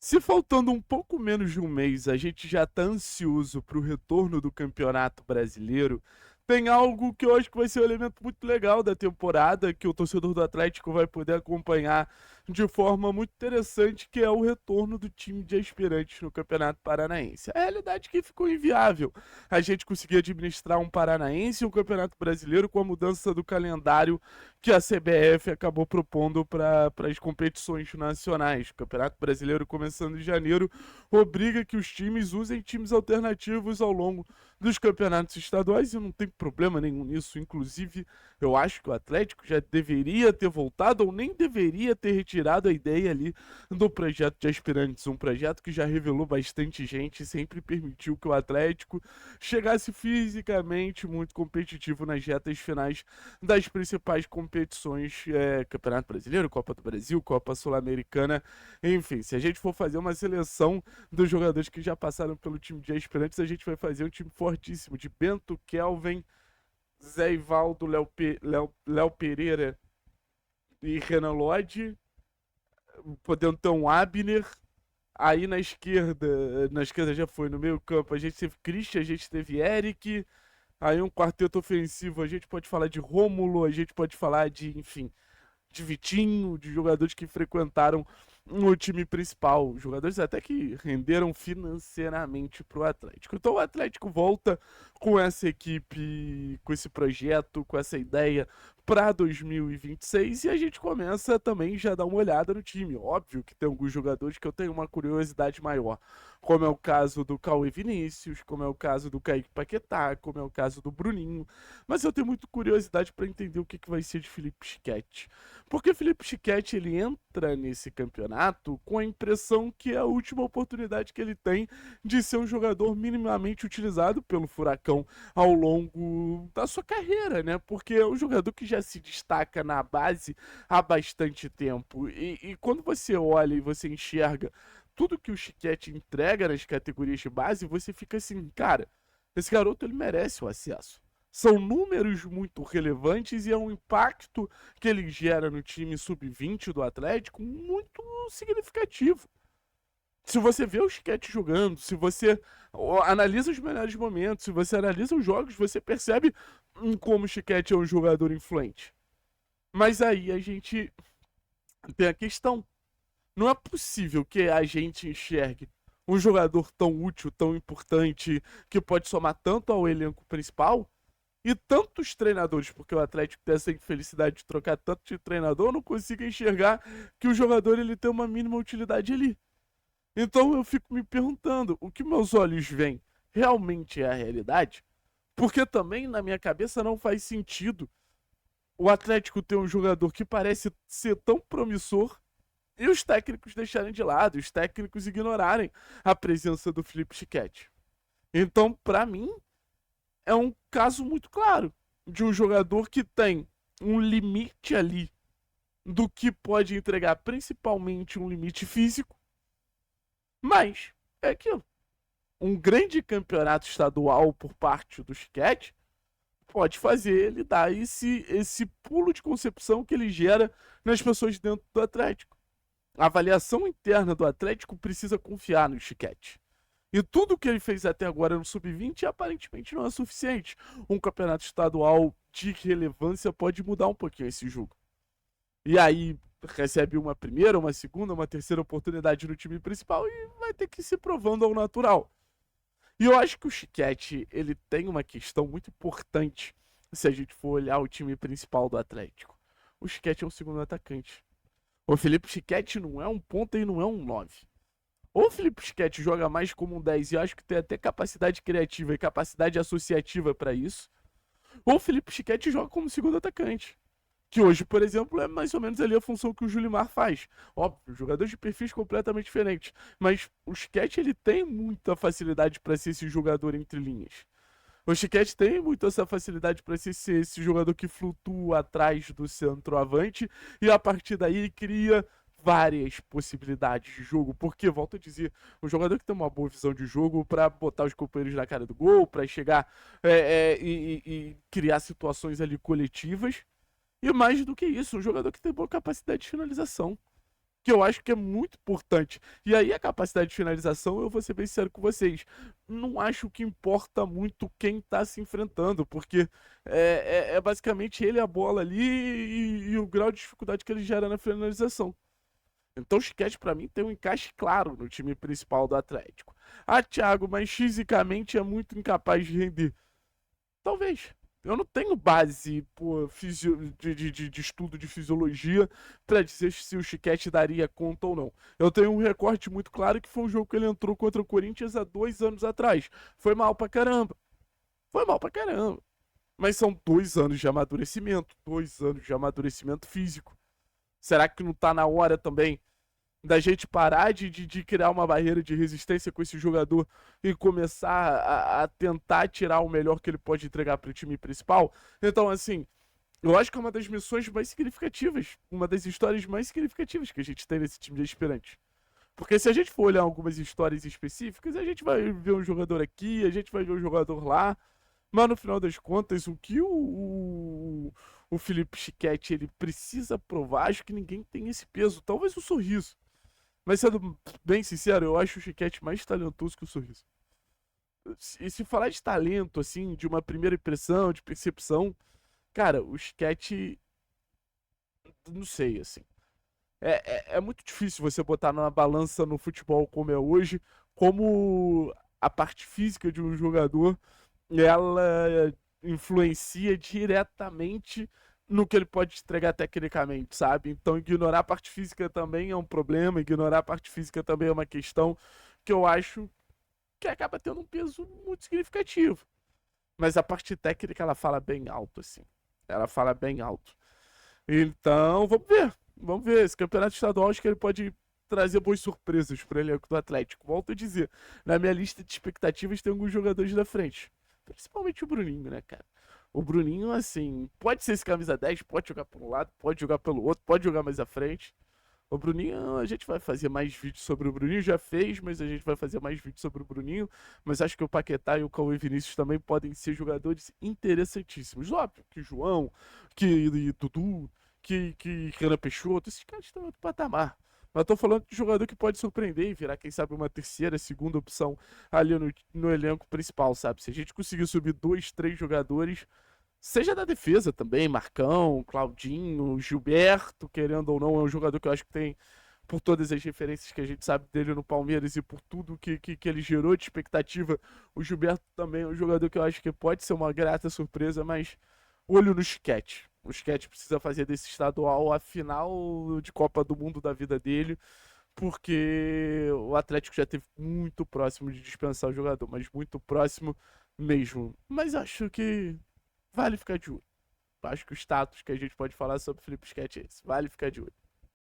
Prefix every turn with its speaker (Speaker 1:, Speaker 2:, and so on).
Speaker 1: Se faltando um pouco menos de um mês, a gente já tá ansioso para o retorno do Campeonato Brasileiro, tem algo que eu acho que vai ser um elemento muito legal da temporada, que o torcedor do Atlético vai poder acompanhar de forma muito interessante, que é o retorno do time de aspirantes no Campeonato Paranaense. A realidade é que ficou inviável a gente conseguir administrar um Paranaense e um Campeonato Brasileiro com a mudança do calendário que a CBF acabou propondo para as competições nacionais. O Campeonato Brasileiro, começando em janeiro, obriga que os times usem times alternativos ao longo dos campeonatos estaduais e não tem problema nenhum nisso. Inclusive, eu acho que o Atlético já deveria ter voltado ou nem deveria ter retirado a ideia ali do projeto de aspirantes, um projeto que já revelou bastante gente e sempre permitiu que o Atlético chegasse fisicamente muito competitivo nas retas finais das principais competições, Campeonato Brasileiro, Copa do Brasil, Copa Sul-Americana, enfim, se a gente for fazer uma seleção dos jogadores que já passaram pelo time de aspirantes, a gente vai fazer um time fortíssimo, de Bento, Kelvin, Zé Ivaldo, Léo Pereira e Renan Lodge, podendo ter um Abner. Aí na esquerda já foi, no meio campo a gente teve Christian, a gente teve Eric. Aí um quarteto ofensivo, a gente pode falar de Rômulo, a gente pode falar de, enfim, de Vitinho, de jogadores que frequentaram o time principal, jogadores até que renderam financeiramente para o Atlético. Então o Atlético volta com essa equipe, com esse projeto, com essa ideia para 2026 e a gente começa também já a dar uma olhada no time. Óbvio que tem alguns jogadores que eu tenho uma curiosidade maior, como é o caso do Cauê Vinícius, como é o caso do Kaique Paquetá, como é o caso do Bruninho, mas eu tenho muita curiosidade para entender o que vai ser de Felipe Schick. Porque Felipe Schick ele entra nesse campeonato com a impressão que é a última oportunidade que ele tem de ser um jogador minimamente utilizado pelo Furacão ao longo da sua carreira, né? Porque é um jogador que já se destaca na base há bastante tempo. E quando você olha e você enxerga tudo que o Chiquete entrega nas categorias de base, você fica assim, cara, esse garoto ele merece o acesso. São números muito relevantes e é um impacto que ele gera no time sub-20 do Atlético muito significativo. Se você vê o Chiquete jogando, se você analisa os melhores momentos, se você analisa os jogos, você percebe como o Chiquete é um jogador influente. Mas aí a gente tem a questão. Não é possível que a gente enxergue um jogador tão útil, tão importante, que pode somar tanto ao elenco principal, e tantos treinadores, porque o Atlético tem essa infelicidade de trocar tanto de treinador, não consigo enxergar que o jogador ele tem uma mínima utilidade ali. Então eu fico me perguntando, o que meus olhos veem realmente é a realidade? Porque também na minha cabeça não faz sentido o Atlético ter um jogador que parece ser tão promissor e os técnicos deixarem de lado, os técnicos ignorarem a presença do Felipe Schick. Então, para mim, é um caso muito claro de um jogador que tem um limite ali do que pode entregar, principalmente um limite físico, mas é aquilo. Um grande campeonato estadual por parte do Chiquete pode fazer ele dar esse pulo de concepção que ele gera nas pessoas dentro do Atlético. A avaliação interna do Atlético precisa confiar no Chiquete. E tudo que ele fez até agora no Sub-20 aparentemente não é suficiente. Um campeonato estadual de relevância pode mudar um pouquinho esse jogo. E aí recebe uma primeira, uma segunda, uma terceira oportunidade no time principal e vai ter que ir se provando ao natural. E eu acho que o Chiquete ele tem uma questão muito importante se a gente for olhar o time principal do Atlético. O Chiquete é um segundo atacante. O Felipe Chiquete não é um ponta e não é um 9. Ou o Felipe Schick joga mais como um 10 e eu acho que tem até capacidade criativa e capacidade associativa para isso. Ou o Felipe Schick joga como segundo atacante. Que hoje, por exemplo, é mais ou menos ali a função que o Julimar faz. Óbvio, jogadores de perfis completamente diferentes. Mas o Schick ele tem muita facilidade para ser esse jogador entre linhas. O Chiquete tem muito essa facilidade para ser esse jogador que flutua atrás do centroavante e a partir daí cria várias possibilidades de jogo. Porque, volto a dizer, um jogador que tem uma boa visão de jogo para botar os companheiros na cara do gol, para chegar e criar situações ali coletivas. E mais do que isso, um jogador que tem boa capacidade de finalização que eu acho que é muito importante. E aí a capacidade de finalização, eu vou ser bem sincero com vocês, não acho que importa muito quem tá se enfrentando, porque é basicamente ele a bola ali e o grau de dificuldade que ele gera na finalização. Então o Chiquete, pra mim, tem um encaixe claro no time principal do Atlético. Ah, Thiago, mas fisicamente é muito incapaz de render. Talvez. Eu não tenho base pô, de estudo de fisiologia pra dizer se o Chiquete daria conta ou não. Eu tenho um recorte muito claro que foi um jogo que ele entrou contra o Corinthians há 2 anos atrás. Foi mal pra caramba. Foi mal pra caramba. Mas são 2 anos de amadurecimento. 2 anos de amadurecimento físico. Será que não tá na hora também da gente parar de criar uma barreira de resistência com esse jogador e começar a tentar tirar o melhor que ele pode entregar para o time principal? Então, assim, eu acho que é uma das missões mais significativas, uma das histórias mais significativas que a gente tem nesse time de aspirantes. Porque se a gente for olhar algumas histórias específicas, a gente vai ver um jogador aqui, a gente vai ver um jogador lá, mas no final das contas, o que o Felipe Schickett ele precisa provar, acho que ninguém tem esse peso. Talvez o sorriso. Mas sendo bem sincero, eu acho o Chiquete mais talentoso que o Sorriso. E se falar de talento, assim, de uma primeira impressão, de percepção, cara, o Chiquete, não sei, assim. É muito difícil você botar numa balança no futebol como é hoje, como a parte física de um jogador, ela influencia diretamente no que ele pode entregar tecnicamente, sabe? Então, ignorar a parte física também é um problema, ignorar a parte física também é uma questão que eu acho que acaba tendo um peso muito significativo. Mas a parte técnica, ela fala bem alto, assim. Ela fala bem alto. Então, vamos ver. Vamos ver. Esse campeonato estadual, acho que ele pode trazer boas surpresas para o elenco do Atlético. Volto a dizer, na minha lista de expectativas tem alguns jogadores da frente. Principalmente o Bruninho, né, cara? O Bruninho, assim, pode ser esse camisa 10, pode jogar por um lado, pode jogar pelo outro, pode jogar mais à frente. O Bruninho, a gente vai fazer mais vídeos sobre o Bruninho, já fez, mas a gente vai fazer mais vídeos sobre o Bruninho. Mas acho que o Paquetá e o Cauê Vinícius também podem ser jogadores interessantíssimos. Óbvio que João, que Dudu, que Renan Peixoto, esses caras estão em outro patamar. Mas tô falando de jogador que pode surpreender e virar, quem sabe, uma terceira, segunda opção ali no elenco principal, sabe? Se a gente conseguir subir 2, 3 jogadores, seja da defesa também, Marcão, Claudinho, Gilberto, querendo ou não, é um jogador que eu acho que tem, por todas as referências que a gente sabe dele no Palmeiras e por tudo que ele gerou de expectativa, o Gilberto também é um jogador que eu acho que pode ser uma grata surpresa, mas olho no Sketch. O Sketch precisa fazer desse estadual a final de Copa do Mundo da vida dele, porque o Atlético já esteve muito próximo de dispensar o jogador, mas muito próximo mesmo. Mas acho que vale ficar de olho. Acho que o status que a gente pode falar sobre o Felipe Schickett é esse. Vale ficar de olho.